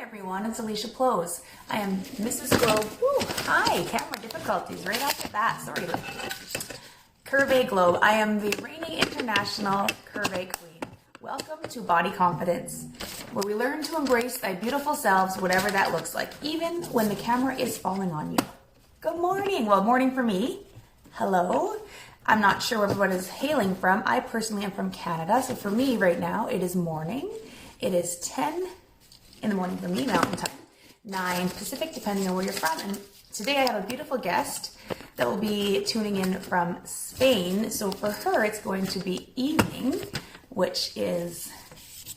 everyone, it's Alicia Plosz. I am Mrs. Globe. Woo, hi, camera difficulties right off the bat. Sorry. Curvy Globe. I am the reigning international curvy queen. Welcome to Body Confidence, where we learn to embrace thy beautiful selves, whatever that looks like, even when the camera is falling on you. Good morning. Well, morning for me. Hello. I'm not sure where everyone is hailing from. I personally am from Canada, so for me right now, it is morning. It is 10 in the morning for me, Mountain Time, 9 Pacific, depending on where you're from. And today I have a beautiful guest that will be tuning in from Spain. So for her, it's going to be evening, which is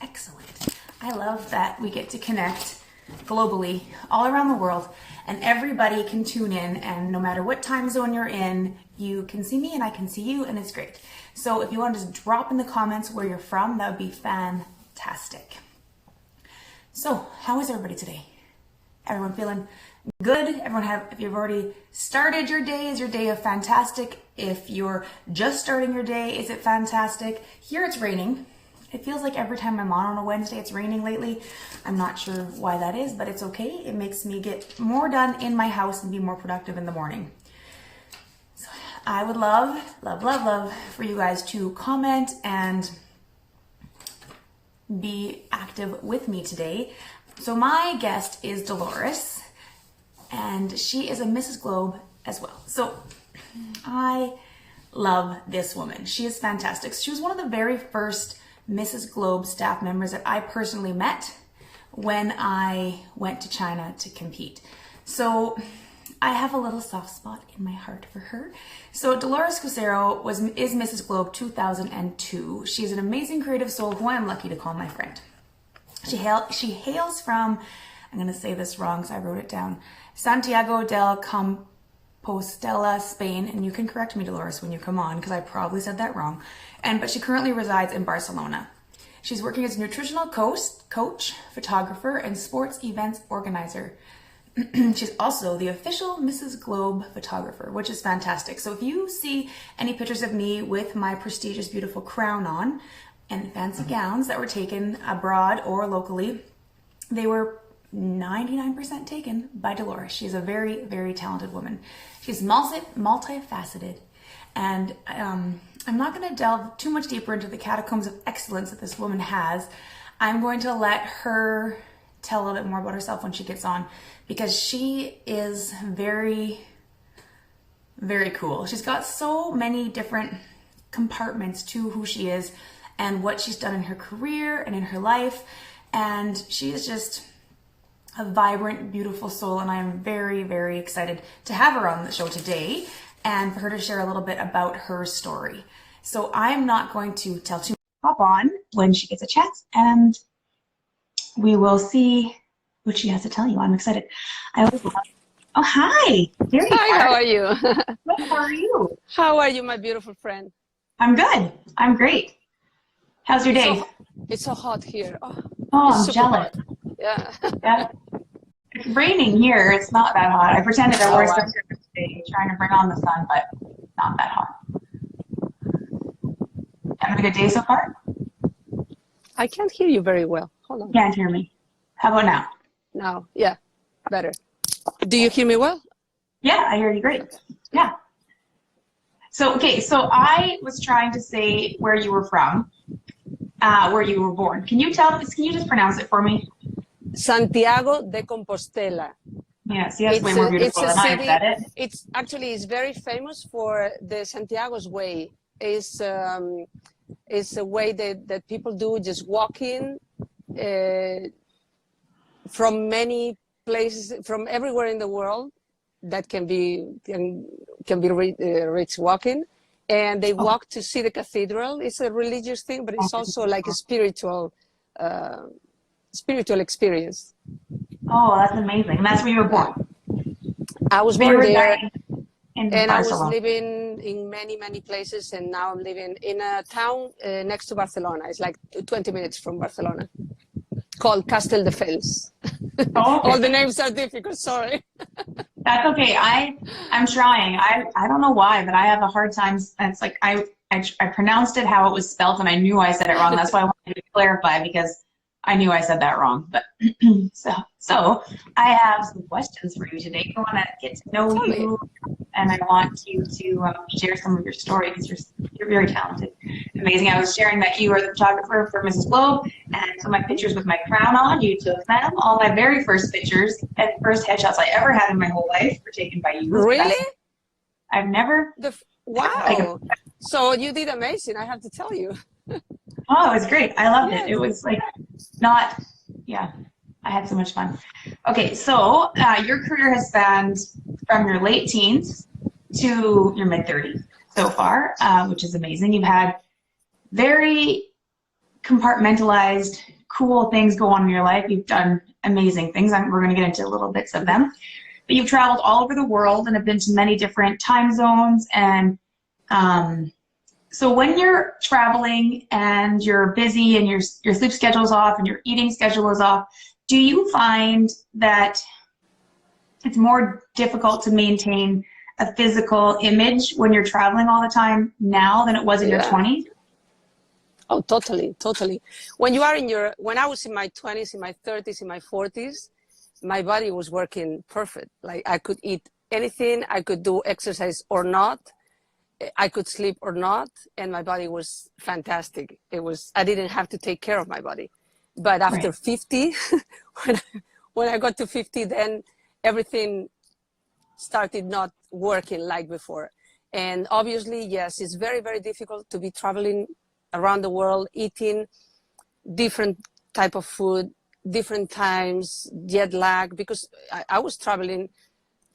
excellent. I love that we get to connect globally, all around the world, and everybody can tune in, and no matter what time zone you're in, you can see me and I can see you, and it's great. So if you want to just drop in the comments where you're from, that would be fantastic. So, how is everybody today? Everyone feeling good? If you've already started your day, is your day a fantastic? If you're just starting your day, is it fantastic? Here it's raining. It feels like every time I'm on a Wednesday, it's raining lately. I'm not sure why that is, but it's okay. It makes me get more done in my house and be more productive in the morning. So I would love for you guys to comment and be active with me today. So my guest is Dolores, and she is a Mrs. Globe as well. So I love this woman. She is fantastic. She was one of the very first Mrs. Globe staff members that I personally met when I went to China to compete. So I have a little soft spot in my heart for her. So Dolores Couceiro is Mrs. Globe 2002. She's an amazing creative soul who I'm lucky to call my friend. She hails from, I'm going to say this wrong because I wrote it down, Santiago del Compostela, Spain, and you can correct me, Dolores, when you come on because I probably said that wrong. But she currently resides in Barcelona. She's working as a nutritional coach, photographer, and sports events organizer. She's also the official Mrs. Globe photographer, which is fantastic. So if you see any pictures of me with my prestigious, beautiful crown on and fancy gowns that were taken abroad or locally, they were 99% taken by Dolores. She's a very, very talented woman. She's multifaceted. And I'm not going to delve too much deeper into the catacombs of excellence that this woman has. I'm going to let her tell a little bit more about herself when she gets on, because she is very, very cool. She's got so many different compartments to who she is and what she's done in her career and in her life. And she is just a vibrant, beautiful soul. And I'm very, very excited to have her on the show today and for her to share a little bit about her story. So I'm not going to tell too much. Hop on when she gets a chance, and we will see what she has to tell you. I'm excited. I always love. Oh, hi. There you Hi, are. how are you? Good, how are you? How are you, my beautiful friend? I'm good. I'm great. How's your day? It's so hot here. Oh, I'm super jealous. hot. Yeah. Yeah. It's raining here. It's not that hot. I pretended I wore wow. sweatshirt today, trying to bring on the sun, but not that hot. Having a good day so far? I can't hear you very well. Hold on. Can't hear me. How about now? Now, yeah, better. Do you hear me well? Yeah, I hear you great. Yeah. So, okay, so I was trying to say where you were from, where you were born. Can you just pronounce it for me? Santiago de Compostela. Yes, yes, way more beautiful than I said it. It's very famous for the Santiago's way. It's a way that people do, just walking from many places, from everywhere in the world that can be reached walking, and they walk to see the cathedral. It's a religious thing, but it's also like a spiritual experience. Oh, that's amazing. And that's where you were born. I was born there, and Barcelona. I was living in many places, and now I'm living in a town next to Barcelona. It's like 20 minutes from Barcelona, called Castelldefels. Oh, okay. All the names are difficult, sorry. That's okay. I'm trying. I don't know why, but I have a hard time. It's like I pronounced it how it was spelled, and I knew I said it wrong. That's why I wanted to clarify, because I knew I said that wrong, but so I have some questions for you today. I want to get to know Tell me. you, and I want you to share some of your story because you're very talented, amazing. I was sharing that you are the photographer for Mrs. Globe, and so my pictures with my crown on, you took them. All my very first pictures and first headshots I ever had in my whole life were taken by you. Really? I've never. Wow. So you did amazing, I have to tell you. Oh, it was great. I loved it. Yes. It was like not, yeah, I had so much fun. Okay, so your career has spanned from your late teens to your mid-30s so far, which is amazing. You've had very compartmentalized, cool things go on in your life. You've done amazing things. We're going to get into little bits of them. But you've traveled all over the world and have been to many different time zones. And so when you're traveling and you're busy and your sleep schedule is off and your eating schedule is off, do you find that it's more difficult to maintain a physical image when you're traveling all the time now than it was in your 20s? Oh, totally, totally. When you are when I was in my 20s, in my 30s, in my 40s, my body was working perfect. Like I could eat anything, I could do exercise or not, I could sleep or not, and my body was fantastic. I didn't have to take care of my body. But after 50, when I got to 50, then everything started not working like before. And obviously, yes, it's very, very difficult to be traveling around the world, eating different type of food, different times, jet lag, because I was traveling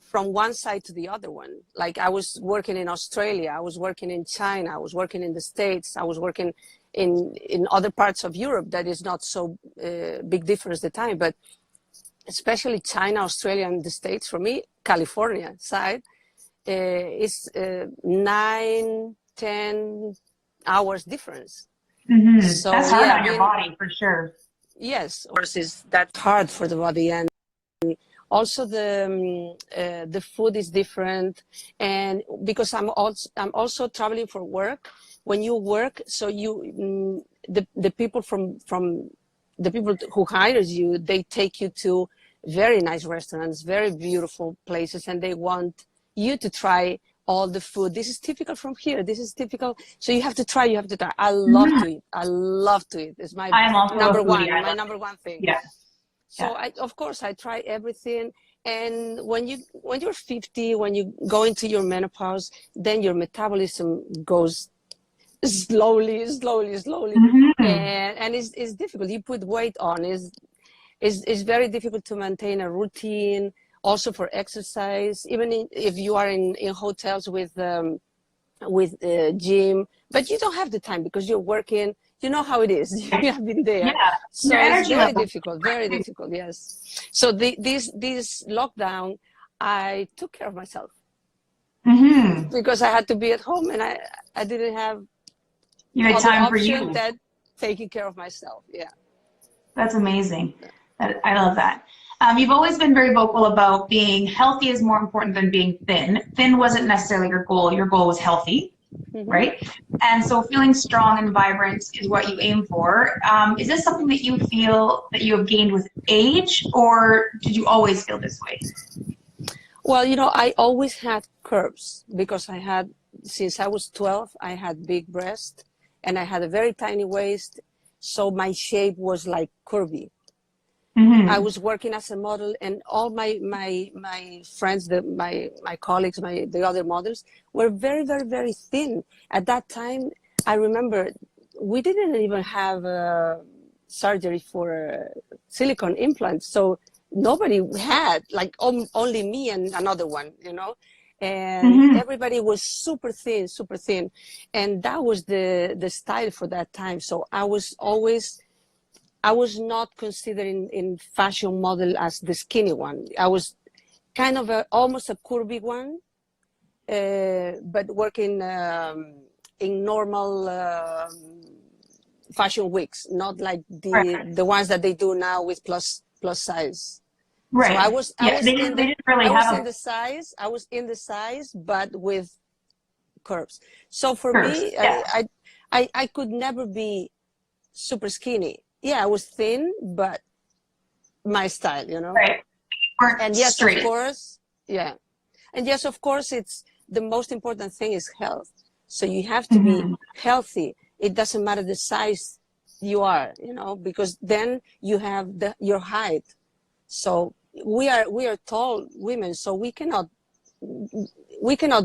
from one side to the other one. Like I was working in Australia, I was working in China, I was working in the States, I was working in other parts of Europe that is not so big difference the time, but especially China, Australia, and the States, for me, California side, is 9, 10 hours difference. Mm-hmm. So that's hard on your body for sure. Yes, of course, is that hard for the body, and also the food is different. And because I'm also traveling for work. When you work, so you the people from the people who hires you, they take you to very nice restaurants, very beautiful places, and they want you to try all the food. This is typical from here. This is typical. So you have to try. You have to try. I love to eat. I love to eat. It's my number one. My number one thing. Yeah. So of course, I try everything. And when you're 50, when you go into your menopause, then your metabolism goes slowly. Mm-hmm. And it's difficult. You put weight on. It's very difficult to maintain a routine. Also for exercise, even if you are in hotels with gym, but you don't have the time because you're working. You know how it is. You have been there. Yeah. So it's very difficult, very difficult. Yes. So this lockdown, I took care of myself because I had to be at home, and I didn't have time for you. that taking care of myself. Yeah. That's amazing. I love that. You've always been very vocal about being healthy is more important than being thin. Thin wasn't necessarily your goal. Your goal was healthy, right? And so feeling strong and vibrant is what you aim for. Is this something that you feel that you have gained with age, or did you always feel this way? Well, I always had curves because since I was 12, I had big breasts and I had a very tiny waist. So my shape was like curvy. I was working as a model, and all my friends, my colleagues, the other models were very, very, very thin. At that time, I remember we didn't even have surgery for silicone implants, so nobody had, like only me and another one, and everybody was super thin, and that was the style for that time. So I was not considered in fashion model as the skinny one. I was kind of almost a curvy one, but working in normal fashion weeks, not like the ones that they do now with plus size. Right. So I was in the size, but with curves. So for me, I could never be super skinny. yeah, I was thin, but my style, you know. Right. Or And yes, straight. of course, yeah. And yes, of course, it's the most important thing is health. So you have to be healthy. It doesn't matter the size you are, you know, because then you have your height. So we are tall women, so we cannot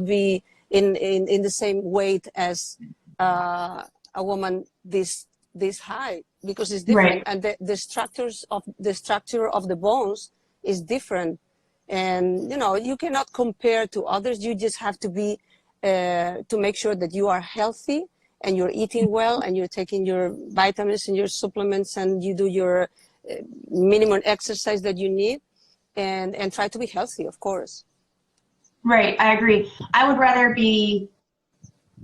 be in the same weight as a woman this high, because it's different, Right. and the structure of the bones is different, and you know you cannot compare to others. You just have to be to make sure that you are healthy and you're eating well and you're taking your vitamins and your supplements and you do your minimum exercise that you need, and try to be healthy, of course. Right. I agree. I would rather be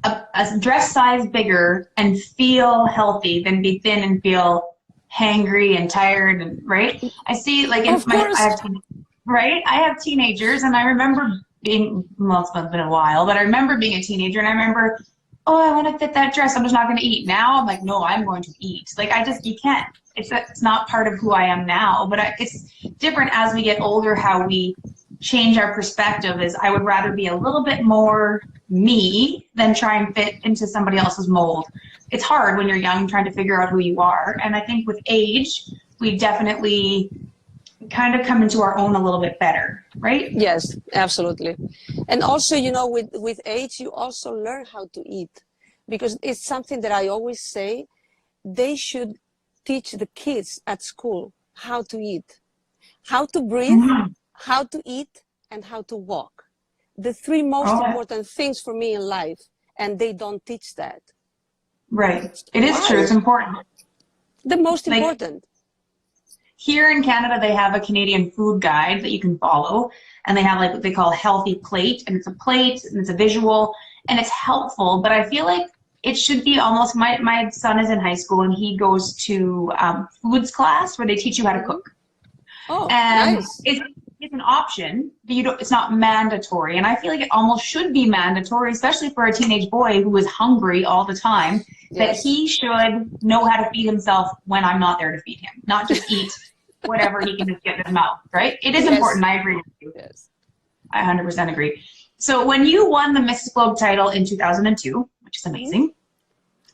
a dress size bigger and feel healthy than be thin and feel hangry and tired and right. I see like in Of my course. right. I have teenagers and I remember being well, it's been a while, but I remember being a teenager and I remember, oh, I want to fit that dress. I'm just not going to eat. Now I'm like, no, I'm going to eat. Like you can't. It's not part of who I am now. But it's different as we get older. How we change our perspective is I would rather be a little bit more me than try and fit into somebody else's mold. It's hard when you're young trying to figure out who you are. And I think with age, we definitely kind of come into our own a little bit better, right? Yes, absolutely. And also, you know, with age, you also learn how to eat, because it's something that I always say, they should teach the kids at school how to eat, how to breathe, Mm-hmm. how to eat, and how to walk. The three most Oh, important things for me in life, and they don't teach that. right. It is true. Why? It's important. The most Like important. here in Canada, they have a Canadian food guide that you can follow, and they have like what they call a healthy plate, and it's a plate and it's a visual, and it's helpful. But I feel like it should be almost. My son is in high school, and he goes to foods class where they teach you how to Mhm. cook, Oh, and nice. it's an option, but you don't. It's not mandatory, and I feel like it almost should be mandatory, especially for a teenage boy who is hungry all the time. That Yes. he should know how to feed himself when I'm not there to feed him, not just eat whatever he can just get in his mouth, right? It is Yes. important. I agree with you. Yes. I 100% agree. So when you won the Miss Globe title in 2002, which is Mhm. amazing,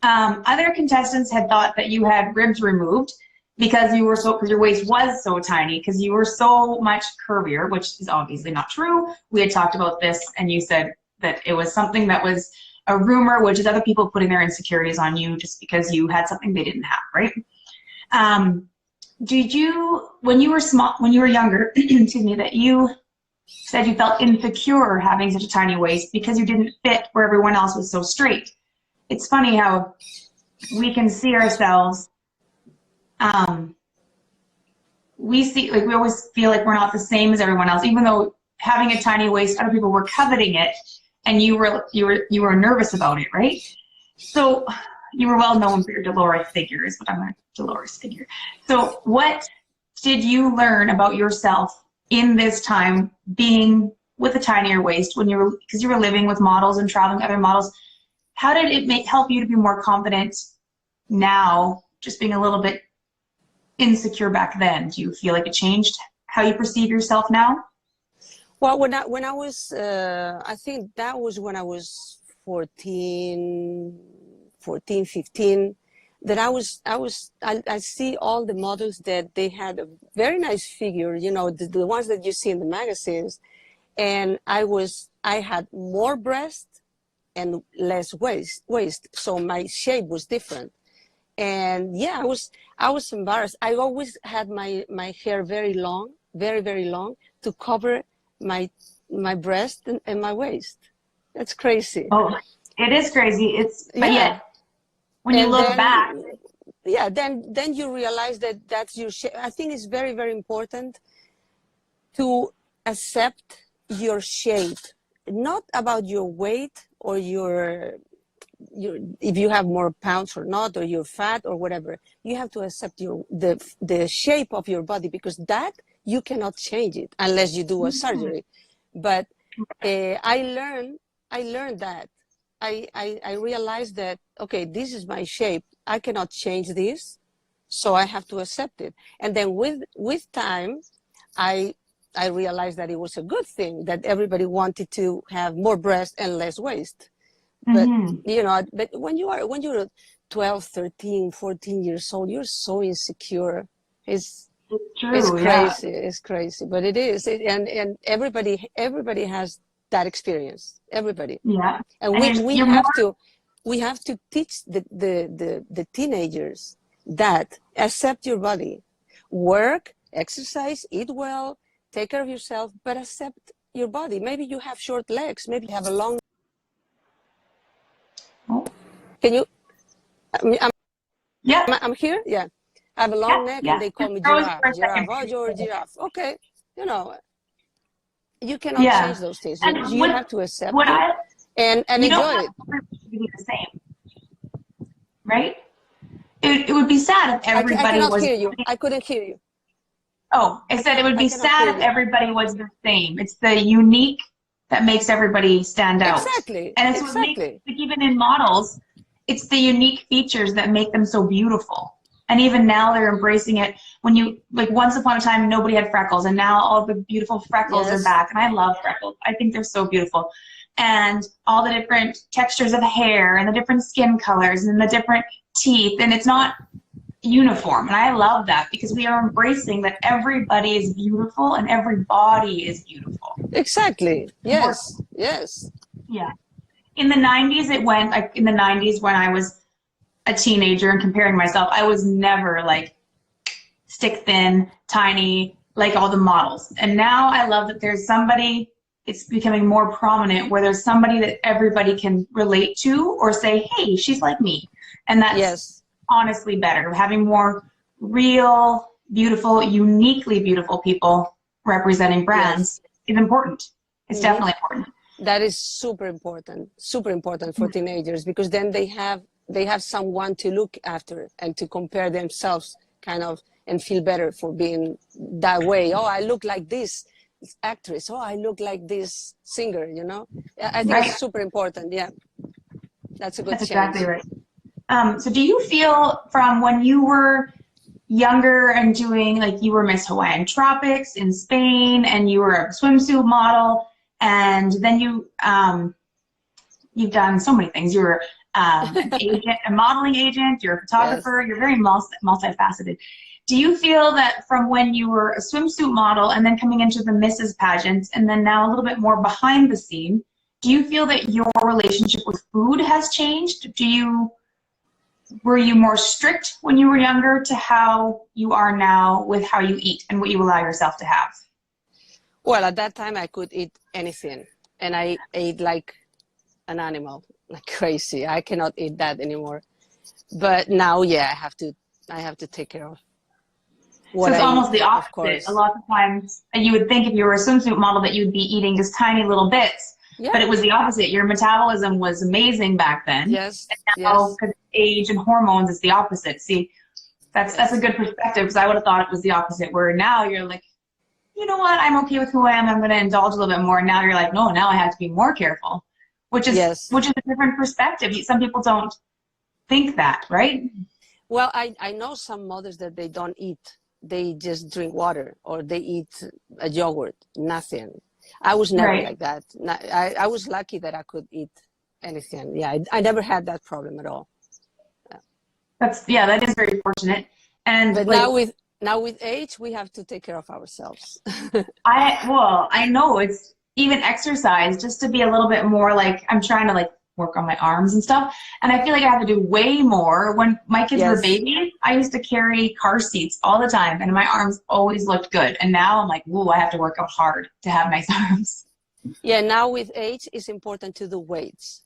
other contestants had thought that you had ribs removed because your waist was so tiny, because you were so much curvier, which is obviously not true. We had talked about this, and you said that it was something that was a rumor, which is other people putting their insecurities on you just because you had something they didn't have, right? Did you, when you were small, when you were younger, excuse me, that you said you felt insecure having such a tiny waist because you didn't fit where everyone else was so straight? It's funny how we can see ourselves, um, we always feel like we're not the same as everyone else, even though having a tiny waist, other people were coveting it, and you were nervous about it, right? So you were well known for your Dolores figure, is what I'm a Dolores figure. So what did you learn about yourself in this time being with a tinier waist because you were living with models and traveling with other models? How did it help you to be more confident now, just being a little bit insecure back then? Do you feel like it changed how you perceive yourself now? Well, when I was, I think that was when I was 14, 15, that I see all the models that they had a very nice figure, you know, the ones that you see in the magazines, and I had more breast and less waist, so my shape was different. And yeah, I was embarrassed. I always had my hair very long, very, very long, to cover my breast and my waist. That's crazy. Oh, it is crazy. But Yeah. yet, when you And look back, then, yeah, then you realize that that's your shape. I think it's very, very important to accept your shape, not about your weight or if you have more pounds or not, or you're fat or whatever. You have to accept the shape of your body, because that you cannot change it unless you do a surgery. But I learned that I realized that, okay, this is my shape, I cannot change this, So I have to accept it. And then with time, I realized that it was a good thing that everybody wanted to have more breast and less waist. But you know, but when you're 12, 13, 14 years old, you're so insecure. It's True, crazy. Yeah. It's crazy, but it is. And everybody has that experience. Everybody. Yeah. And we have to teach the teenagers that accept your body, work, exercise, eat well, take care of yourself, but accept your body. Maybe you have short legs. Maybe you have a long. Oh. Can you? Yeah. I'm here. Yeah. I have a long neck, and they call me giraffe. Giraffe. Oh, you're a giraffe. Okay. You know, you cannot change those things. You have to accept it and enjoy it. Be the same, right? It would be sad if everybody I cannot was. Hear you. I couldn't hear you. Oh, I said it would be sad if everybody was the same. It's the unique that makes everybody stand out. Exactly. And it's what makes, like, even in models, it's the unique features that make them so beautiful. And even now they're embracing it. When you, like, once upon a time, nobody had freckles, and now all the beautiful freckles are back. And I love freckles. I think they're so beautiful. And all the different textures of hair and the different skin colors and the different teeth. And it's not uniform. And I love that because we are embracing that everybody is beautiful and every body is beautiful. Exactly. Yes. Yes. Yeah. In the 90s, it went, like, in the 90s when I was a teenager and comparing myself, I was never like stick thin, tiny, like all the models. And now I love that there's somebody, it's becoming more prominent where there's somebody that everybody can relate to or say, hey, she's like me. And that's honestly better. Having more real, beautiful, uniquely beautiful people representing brands is important. It's definitely important. That is super important for teenagers, because then they have someone to look after and to compare themselves kind of and feel better for being that way. Oh, I look like this actress. Oh, I look like this singer, you know? I think it's super important. Yeah. That's a good change. That's exactly right. So do you feel from when you were younger and doing, like, you were Miss Hawaiian Tropics in Spain and you were a swimsuit model, and then you've done so many things. You're an agent, a modeling agent, you're a photographer, you're very multifaceted. Do you feel that from when you were a swimsuit model and then coming into the Mrs. pageants and then now a little bit more behind the scene, do you feel that your relationship with food has changed? Were you more strict when you were younger to how you are now with how you eat and what you allow yourself to have? Well, at that time I could eat anything, and I ate like an animal, like crazy. I cannot eat that anymore. But now, yeah, I have to take care of what so it's I almost eat, the opposite. A lot of times you would think if you were a swimsuit model that you'd be eating just tiny little bits, but it was the opposite. Your metabolism was amazing back then. Yes. And now, because of age and hormones, it's the opposite. See, that's a good perspective, because I would have thought it was the opposite, where now you're like, you know what, I'm okay with who I am, I'm going to indulge a little bit more. And now you're like, no, now I have to be more careful, which is a different perspective. Some people don't think that, right? Well, I know some mothers that they don't eat. They just drink water, or they eat a yogurt, nothing. I was never like that. I was lucky that I could eat anything. Yeah, I never had that problem at all. That is very fortunate. And but like, now with age, we have to take care of ourselves. I know, it's even exercise, just to be a little bit more, like, I'm trying to, like, work on my arms and stuff, and I feel like I have to do way more. When my kids were babies, I used to carry car seats all the time, and my arms always looked good. And now I'm like, whoa, I have to work out hard to have nice arms. Yeah, now with age, it's important to do weights.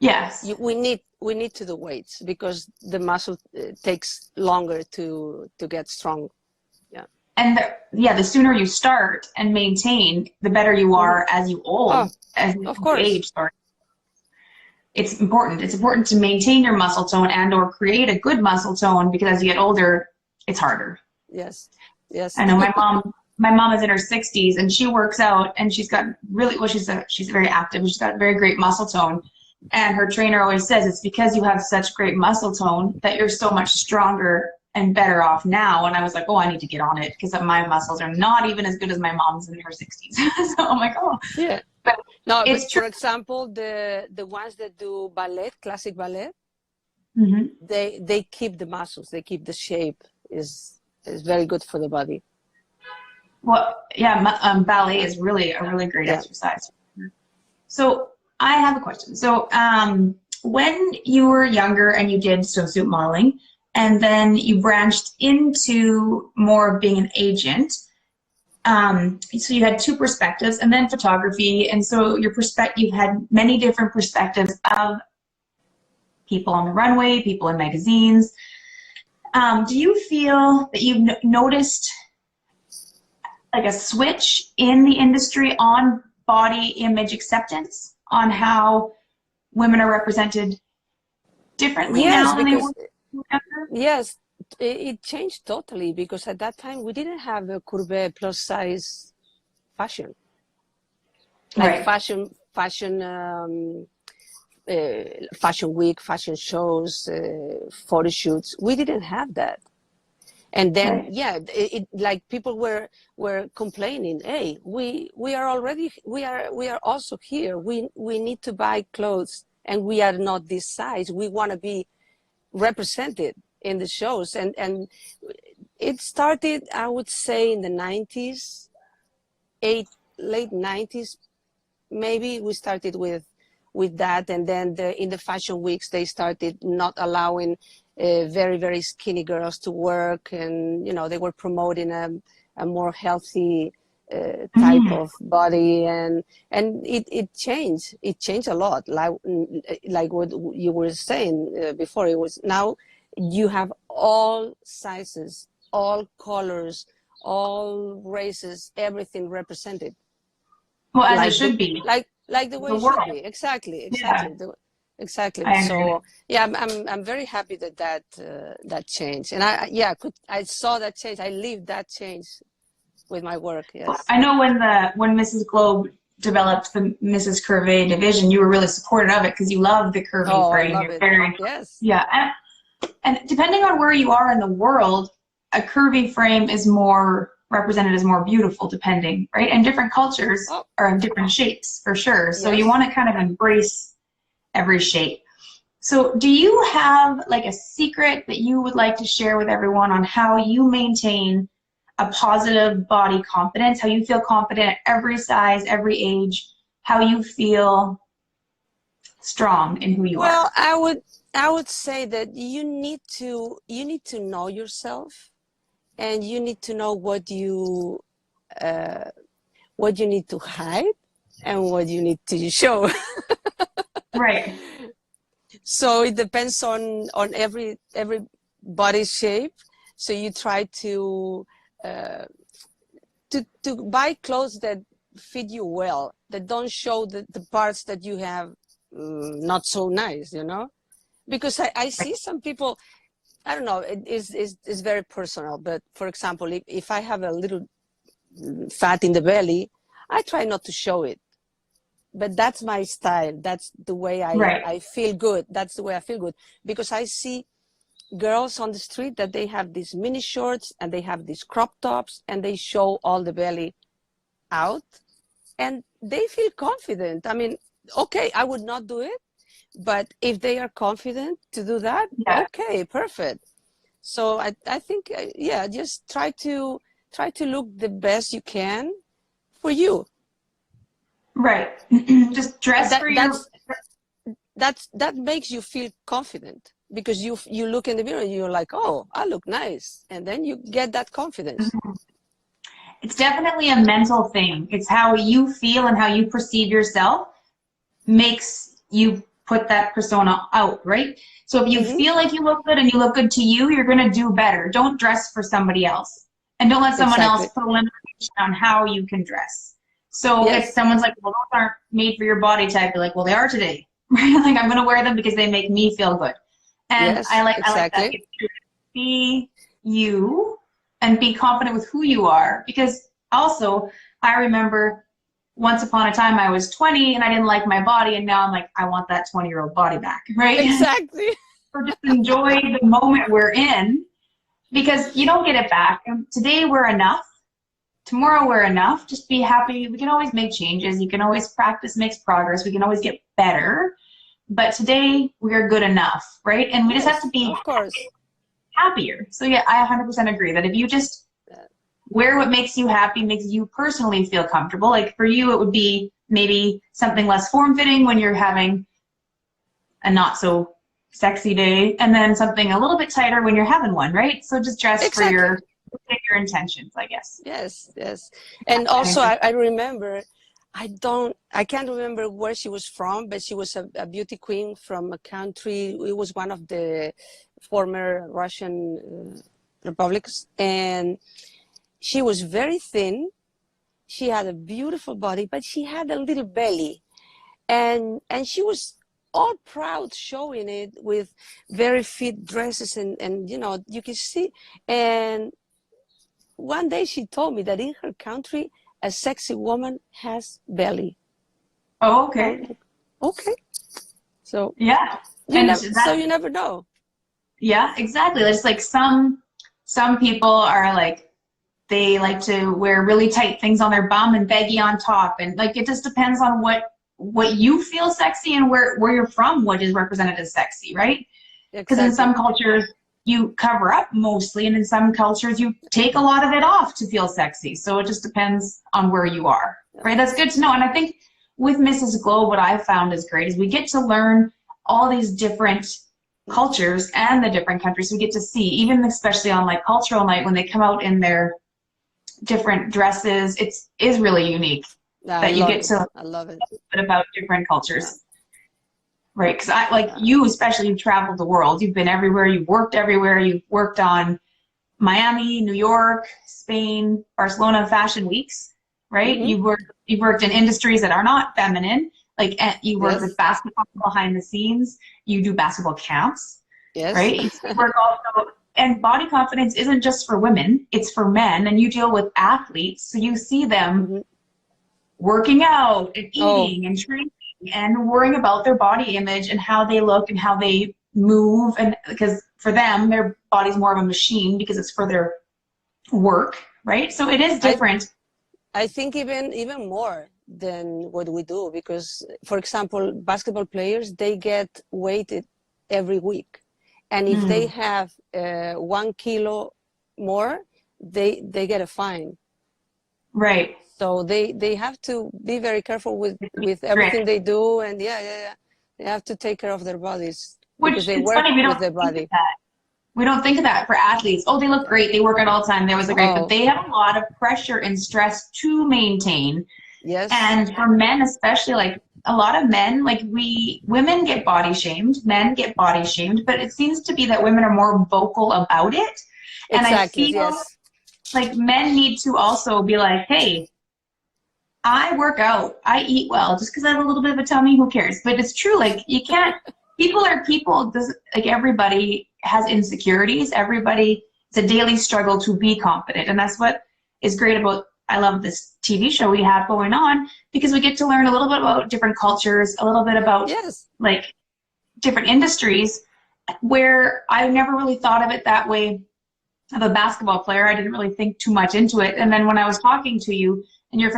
Yes. We need to do weights, because the muscle takes longer to get strong. Yeah. And the sooner you start and maintain, the better you are as you age. Sorry. It's important. It's important to maintain your muscle tone and or create a good muscle tone, because as you get older, it's harder. Yes. Yes. I know my mom is in her 60s and she works out, and she's got really, she's very active. She's got a very great muscle tone. And her trainer always says it's because you have such great muscle tone that you're so much stronger and better off now. And I was like, oh, I need to get on it because my muscles are not even as good as my mom's in her 60s. So I'm like, oh, Yeah. but No, it's but true. for example, the ones that do ballet, classic ballet, Mm-hmm. they keep the muscles, they keep the shape. Is very good for the body. Well, yeah, ballet Yeah. is really a really great Yeah. exercise. So I have a question. So when you were younger and you did swimsuit modeling, and then you branched into more of being an agent, so you had two perspectives, and then photography, and so you had many different perspectives of people on the runway, people in magazines. Do you feel that you've noticed like a switch in the industry on body image acceptance, on how women are represented differently Yes, now than they because were younger? yes, it changed totally because at that time we didn't have a courbe plus size fashion, like Right. fashion week, fashion shows, photo shoots. We didn't have that. And then, Right. yeah, like people were complaining, hey, we are already, we are also here. We need to buy clothes and we are not this size. We want to be represented in the shows. And it started, I would say, in the 90s, late 90s, maybe we started with that. And then in the fashion weeks, they started not allowing very, very skinny girls to work. And, you know, they were promoting a more healthy type of body. And it changed. It changed a lot. Like what you were saying before, it was now you have all sizes, all colors, all races, everything represented. Well, as it Like the should be. like the way The it should world. be. Exactly. Yeah, Exactly. I agree. So yeah, I'm very happy that changed, and I saw that change. I lived that change with my work. Yes. I know when Mrs. Globe developed the Mrs. Curvy division, you were really supportive of it because you love the curvy Oh, I frame. love You're it. very, Yes. yeah. And depending on where you are in the world, a curvy frame is more represented as more beautiful, depending, right? And different cultures Oh, are in different shapes for sure. So you yes. want to kind of embrace every shape. So do you have like a secret that you would like to share with everyone on how you maintain a positive body confidence, how you feel confident at every size, every age, how you feel strong in who you are? Well, I would say that you need to know yourself, and you need to know what you need to hide and what you need to show. Right. So it depends on every body shape. So you try uh, to buy clothes that fit you well, that don't show the parts that you have not so nice, you know. Because I see some people, I don't know, it's very personal. But for example, if I have a little fat in the belly, I try not to show it. But that's my style. That's the way Right. I feel good. That's the way I feel good. Because I see girls on the street that they have these mini shorts and they have these crop tops and they show all the belly out and they feel confident. I mean, okay, I would not do it, but if they are confident to do that, Yeah. okay, perfect. So I think, yeah, just try to look the best you can for you. Right. Just And dress for your. that makes you feel confident because you look in the mirror and you're like, oh, I look nice, and then you get that confidence. It's definitely a mental thing. It's how you feel and how you perceive yourself makes you put that persona out, right? So if you Hmm. feel like you look good and you look good to you, you're going to do better. Don't dress for somebody else. And don't let someone else Exactly. put a limitation on how you can dress. So if Yes. someone's like, well, those aren't made for your body type, you're like, well, they are today, right? Like, I'm going to wear them because they make me feel good. And Yes, I like that. exactly. It's true. Be you and be confident with who you are. Because also, I remember once upon a time I was 20 and I didn't like my body, and now I'm like, I want that 20-year-old body back, right? Exactly. Or just enjoy the moment we're in, because you don't get it back. And today we're enough. Tomorrow we're enough. Just be happy. We can always make changes. You can always practice makes progress. We can always get better. But today we're good enough, right? And we just have to be of course. happier. So yeah, I 100% agree that if you just wear what makes you happy, makes you personally feel comfortable. Like for you, it would be maybe something less form-fitting when you're having a not so sexy day, and then something a little bit tighter when you're having one, right? So just dress for your intentions, I guess. Yes, yes. And also I remember, I can't remember where she was from, but she was a beauty queen from a country. It was one of the former Russian republics, and she was very thin. She had a beautiful body, but she had a little belly, and she was all proud showing it with very fit dresses, and you know, you can see. And one day she told me that in her country, a sexy woman has belly. Oh, okay. Okay. So yeah, so you never know. Yeah, exactly. It's like some people are like, they like to wear really tight things on their bum and baggy on top, and like it just depends on what you feel sexy and where you're from, what is represented as sexy, right? Because in some cultures you cover up mostly, and in some cultures you take a lot of it off to feel sexy. So it just depends on where you are, right? That's good to know. And I think with Mrs. Globe, what I've found is great is we get to learn all these different cultures and the different countries. We get to see, even especially on like cultural night, when they come out in their different dresses, it is really unique. That you get to I love it. a bit about different cultures, right? Because I like you, especially, you've traveled the world. You've been everywhere. You've worked everywhere. You've worked on Miami, New York, Spain, Barcelona fashion weeks, right? You've worked in industries that are not feminine. Like you work with basketball behind the scenes. You do basketball camps, right? You work also. And body confidence isn't just for women, it's for men. And you deal with athletes, so you see them working out and eating and training and worrying about their body image and how they look and how they move. And because for them, their body's more of a machine because it's for their work, right? So it is different. I think even more than what we do, because, for example, basketball players, they get weighted every week. And if they have 1 kilo more, they get a fine. Right. So they have to be very careful with everything they do, and they have to take care of their bodies because they work with their body. We don't think of that for athletes. Oh, they look great. They work out all the time. They always look great. But they have a lot of pressure and stress to maintain. Yes. And for men especially, like a lot of men, like women get body shamed, men get body shamed, but it seems to be that women are more vocal about it. And I feel like men need to also be like, hey, I work out, I eat well. Just because I have a little bit of a tummy, who cares? But it's true. Like you can't. People are people. Like everybody has insecurities. Everybody. It's a daily struggle to be confident, and that's what is great about. I love this TV show we have going on because we get to learn a little bit about different cultures, a little bit about like different industries. Where I never really thought of it that way. Of a basketball player, I didn't really think too much into it, and then when I was talking to you. And you're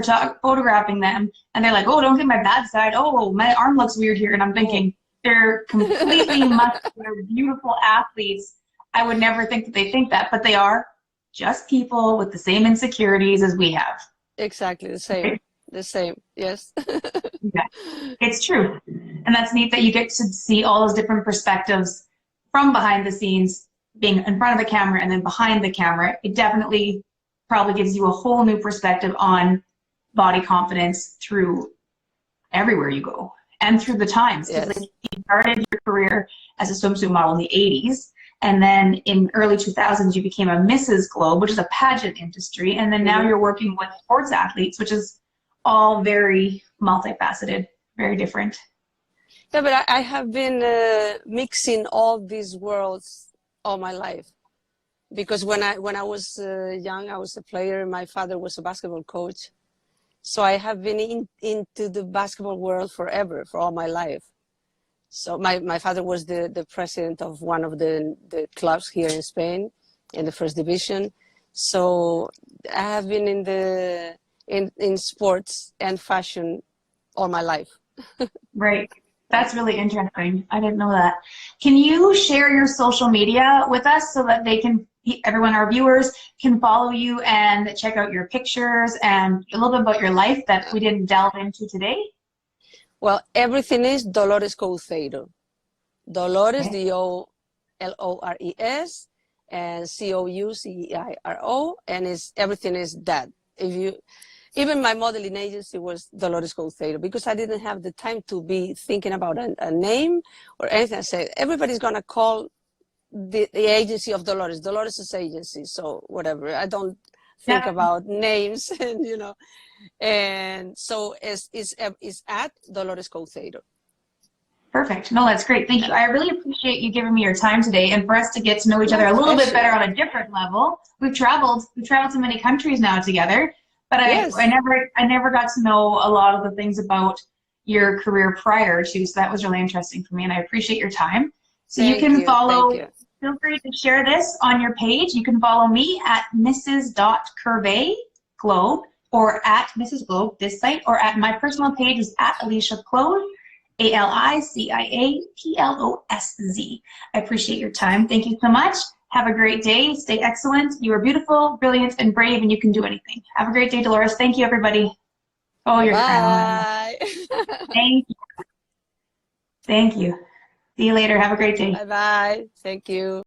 photographing them, and they're like, oh, don't get my bad side. Oh, my arm looks weird here. And I'm thinking, they're completely muscular, beautiful athletes. I would never think that they think that, but they are just people with the same insecurities as we have. Exactly, the same. Right? The same, yes. Yeah, it's true. And that's neat that you get to see all those different perspectives from behind the scenes, being in front of the camera and then behind the camera. It definitely probably gives you a whole new perspective on body confidence through everywhere you go and through the times. Because like you started your career as a swimsuit model in the 80s, and then in early 2000s you became a Mrs. Globe, which is a pageant industry, and then now you're working with sports athletes, which is all very multifaceted, very different. Yeah, but I have been mixing all these worlds all my life. Because when I was young, I was a player. My father was a basketball coach, So I have been into the basketball world forever, for all my life. So my father was the president of one of the clubs here in Spain in the first division. So I have been in sports and fashion all my life. Right. That's really interesting. I didn't know that. Can you share your social media with us so that everyone, our viewers, can follow you and check out your pictures and a little bit about your life that we didn't delve into today? Well, everything is Dolores Couceiro. Dolores, Okay. Dolores, and Couceiro, and everything is that. Even my modeling agency was Dolores Couceiro, because I didn't have the time to be thinking about a name or anything. I said, everybody's gonna call the agency of Dolores' agency, so whatever. I don't think Yeah. about names, and and so it's at Dolores Couceiro. Perfect. No, that's great. Thank you. I really appreciate you giving me your time today and for us to get to know each other My a little bit better pleasure. on a different level. We've traveled to many countries now together, but I Yes. never got to know a lot of the things about your career prior to, so that was really interesting for me, and I appreciate your time. So you Thank can you. Thank follow, you. feel free to share this on your page. You can follow me at Mrs. Globe or at Mrs. Globe, this site, or at my personal page is at Alicia Plosz. ALICIAPLOSZ. I appreciate your time. Thank you so much. Have a great day. Stay excellent. You are beautiful, brilliant, and brave, and you can do anything. Have a great day, Dolores. Thank you, everybody. Oh, you're crying. Bye-bye. Thank you. Thank you. See you later. Have a great day. Bye-bye. Thank you.